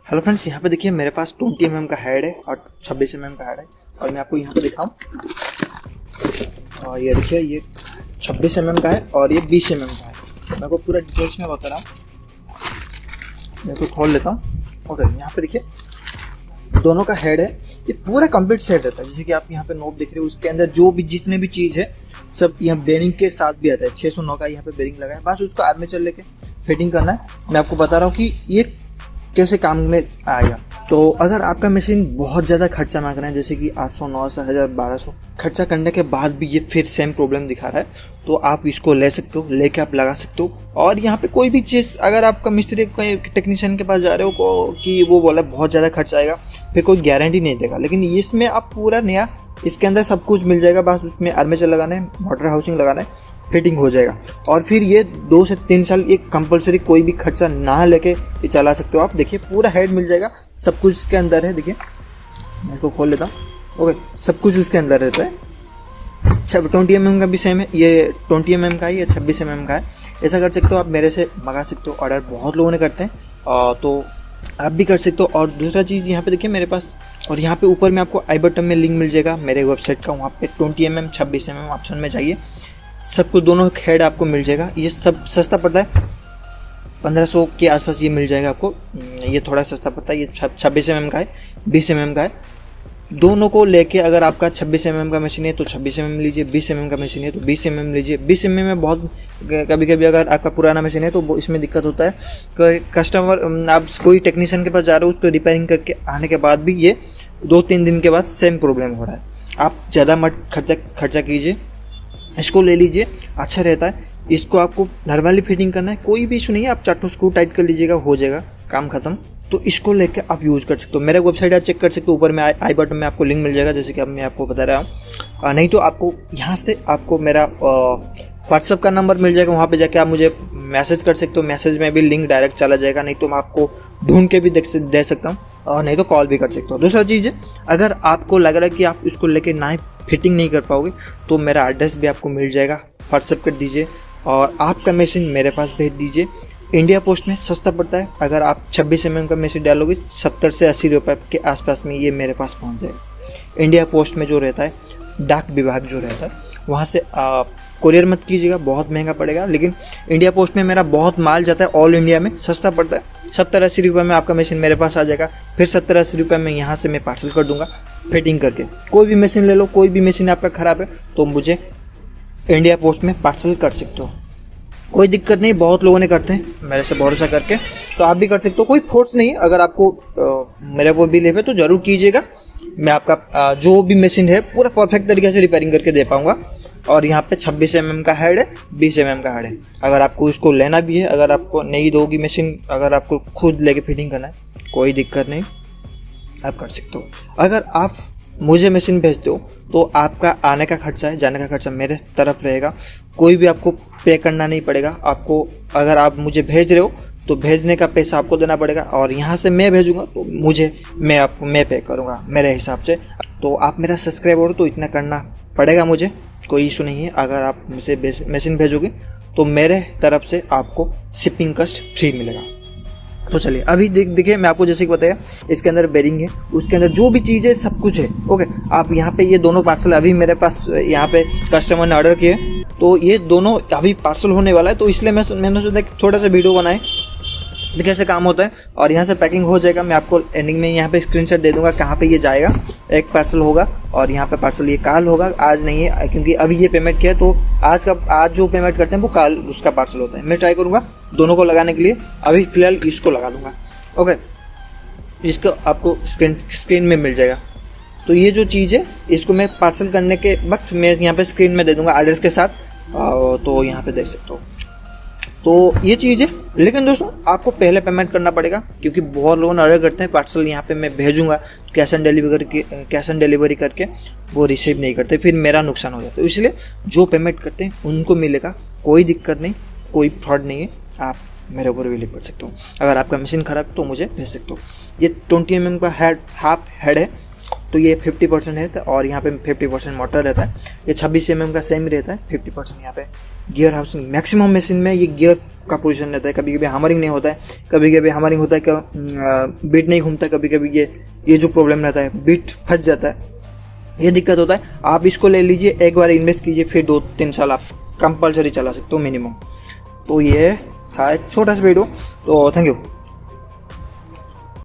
Hello friends, यहाँ पे देखिए मेरे पास 20 mm का हेड है और 26 mm का हेड है। और मैं आपको यहाँ पे दिखाऊँ, ये देखिए ये 26 mm का है और ये 20 mm का है। मैं आपको पूरा डिटेल्स में बता रहा हूँ, मैं इसको खोल लेता हूँ। ओके, यहाँ पे देखिए दोनों का हेड है, ये पूरा कंप्लीट सेट रहता है। जैसे कि आप यहाँ पे नोब देख रहे हो, उसके अंदर जो भी जितने भी चीज़ है सब यहाँ बेरिंग के साथ भी आता है। 609 का यहाँ पे बेरिंग लगा है, बस उसको आर्मेचर लेके फिटिंग करना है। मैं आपको बता रहा हूँ कि ये कैसे काम में आएगा। तो अगर आपका मशीन बहुत ज़्यादा खर्चा मांग रहा है, जैसे कि 800, 900, 1000, 1200 खर्चा करने के बाद भी ये फिर सेम प्रॉब्लम दिखा रहा है, तो आप इसको ले सकते हो, लेके आप लगा सकते हो। और यहाँ पे कोई भी चीज़, अगर आपका मिस्त्री कोई टेक्नीशियन के पास जा रहे हो कि वो बोला बहुत ज़्यादा खर्चा आएगा, फिर कोई गारंटी नहीं देगा। लेकिन इसमें आप पूरा नया, इसके अंदर सब कुछ मिल जाएगा, बस उसमें आर्मेचर लगाना है, मोटर हाउसिंग लगाना है, फिटिंग हो जाएगा। और फिर ये 2 से 3 साल ये कंपलसरी कोई भी खर्चा ना लेके ये चला सकते हो आप। देखिए पूरा हेड मिल जाएगा, सब कुछ इसके अंदर है। देखिए मैं इसको खोल लेता हूँ। ओके, सब कुछ इसके अंदर रहता है। 20 mm का भी सेम है, ये 20 mm का है, ये 26 mm का है। ऐसा कर सकते हो, आप मेरे से मंगा सकते हो। ऑर्डर बहुत लोगों ने करते हैं, तो आप भी कर सकते हो। और दूसरा चीज़ यहाँ पे देखिए मेरे पास, और यहाँ पे ऊपर में आपको आई बटन में लिंक मिल जाएगा मेरे वेबसाइट का, वहाँ पे 20 mm 26 mm ऑप्शन में जाइए, सबको दोनों हेड आपको मिल जाएगा। ये सब सस्ता पड़ता है, 1500 के आसपास ये मिल जाएगा आपको। ये थोड़ा सस्ता पड़ता है। ये 26 mm का है, 20 mm का है। दोनों को लेके अगर आपका 26 mm का मशीन है तो 26 mm लीजिए, 20 mm का मशीन है तो 20 mm लीजिए। 20 mm में बहुत कभी कभी अगर आपका पुराना मशीन है तो वो इसमें दिक्कत होता है कि कस्टमर, आप कोई टेक्नीशियन के पास जा रहे हो, उसको रिपेयरिंग करके आने के बाद भी ये 2-3 दिन के बाद सेम प्रॉब्लम हो रहा है। आप ज़्यादा मत खर्चा कीजिए, इसको ले लीजिए, अच्छा रहता है। इसको आपको नॉर्मली फिटिंग करना है, कोई भी इशू नहीं है। आप 4 स्क्रू टाइट कर लीजिएगा, हो जाएगा काम खत्म। तो इसको लेके आप यूज़ कर सकते हो। मेरा वेबसाइट आप चेक कर सकते हो, ऊपर में आई बटन में आपको लिंक मिल जाएगा, जैसे कि अब मैं आपको बता रहा हूँ। नहीं तो आपको यहाँ से आपको मेरा व्हाट्सअप का नंबर मिल जाएगा, वहाँ पे जाके आप मुझे मैसेज कर सकते हो। मैसेज में भी लिंक डायरेक्ट चला जाएगा, नहीं तो मैं आपको ढूंढ के भी दे सकता हूँ, और नहीं तो कॉल भी कर सकते हो। दूसरा चीज़ है, अगर आपको लग रहा है कि आप इसको लेके ना फिटिंग नहीं कर पाओगे, तो मेरा एड्रेस भी आपको मिल जाएगा, व्हाट्सएप कर दीजिए और आपका मशीन मेरे पास भेज दीजिए। इंडिया पोस्ट में सस्ता पड़ता है। अगर आप 26 mm का मशीन डालोगे 70 से 80 रुपये के आसपास में ये मेरे पास पहुंच जाएगा। इंडिया पोस्ट में जो रहता है, डाक विभाग जो रहता है, वहाँ से कोरियर मत कीजिएगा, बहुत महंगा पड़ेगा। लेकिन इंडिया पोस्ट में मेरा बहुत माल जाता है, ऑल इंडिया में सस्ता पड़ता है। 70-80 रुपये में आपका मशीन मेरे पास आ जाएगा। फिर 70-80 रुपये में यहाँ से मैं पार्सल कर दूंगा फिटिंग करके। कोई भी मशीन ले लो, कोई भी मशीन आपका ख़राब है तो मुझे इंडिया पोस्ट में पार्सल कर सकते हो, कोई दिक्कत नहीं। बहुत लोगों ने करते हैं मेरे से भरोसा करके, तो आप भी कर सकते हो, कोई फोर्स नहीं है। अगर आपको मेरे को भी लेवे तो ज़रूर कीजिएगा। मैं आपका जो भी मशीन है पूरा परफेक्ट तरीके से रिपेयरिंग करके दे पाऊँगा। और यहाँ पे 26 mm का हेड है, 20 mm का हेड है। अगर आपको इसको लेना भी है, अगर आपको नहीं दोगी मशीन, अगर आपको खुद लेके फिटिंग करना है, कोई दिक्कत नहीं, आप कर सकते हो। अगर आप मुझे मशीन भेजते हो तो आपका आने का खर्चा है, जाने का खर्चा मेरे तरफ रहेगा। कोई भी आपको पे करना नहीं पड़ेगा आपको। अगर आप मुझे भेज रहे हो तो भेजने का पैसा आपको देना पड़ेगा, और यहाँ से मैं भेजूँगा तो मैं पे करूँगा मेरे हिसाब से। तो आप मेरा सब्सक्राइबर हो तो इतना करना पड़ेगा मुझे, कोई इशू नहीं है। अगर आप मुझे मशीन भेजोगे तो मेरे तरफ से आपको शिपिंग कस्ट फ्री मिलेगा। तो चलिए अभी देखिए, मैं आपको जैसे कि बताया, इसके अंदर बेरिंग है, उसके अंदर जो भी चीज़ है सब कुछ है। ओके, आप यहाँ पे ये दोनों पार्सल अभी मेरे पास यहाँ पे कस्टमर ने ऑर्डर किए, तो ये दोनों अभी पार्सल होने वाला है। तो इसलिए मैंने सोचा थोड़ा सा वीडियो बनाए कैसे काम होता है। और यहाँ से पैकिंग हो जाएगा, मैं आपको एंडिंग में यहाँ पे स्क्रीनशॉट दे दूंगा कहाँ पे ये जाएगा। एक पार्सल होगा और यहाँ पे पार्सल ये काल होगा, आज नहीं है क्योंकि अभी ये पेमेंट किया, तो आज जो पेमेंट करते हैं वो काल उसका पार्सल होता है। मैं ट्राई करूँगा दोनों को लगाने के लिए, अभी फिलहाल इसको लगा दूंगा। ओके, इसको आपको स्क्रीन में मिल जाएगा। तो ये जो चीज़ है, इसको मैं पार्सल करने के वक्त मैं यहाँ पे स्क्रीन में दे दूंगा एड्रेस के साथ, तो यहाँ पे देख सकते हो। तो ये चीज़ है, लेकिन दोस्तों आपको पहले पेमेंट करना पड़ेगा, क्योंकि बहुत लोग ऑर्डर करते हैं पार्सल यहाँ पे मैं भेजूंगा, कैश ऑन डिलीवरी करके वो रिसीव नहीं करते, फिर मेरा नुकसान हो जाता है। इसलिए जो पेमेंट करते हैं उनको मिलेगा, कोई दिक्कत नहीं, कोई फ्रॉड नहीं है। आप मेरे ऊपर बिलीव कर सकते हो। अगर आपका मशीन ख़राब तो मुझे भेज सकते हो। ये 20 mm का हाफ हेड है, तो ये 50% है, और यहाँ पे 50% मोटर रहता है। ये 26 mm का सेम रहता है, 50% यहाँ पे गियर हाउसिंग। मैक्सिमम मशीन में ये गियर का पोजीशन रहता है, कभी कभी हैमरिंग नहीं होता है, कभी कभी हैमरिंग होता है, बीट नहीं घूमता, कभी कभी ये जो प्रॉब्लम रहता है, बीट फंस जाता है, ये दिक्कत होता है। आप इसको ले लीजिए, एक बार इन्वेस्ट कीजिए, फिर 2-3 साल आप कंपलसरी चला सकते हो मिनिमम। तो ये था एक छोटा सा वीडियो, तो थैंक यू।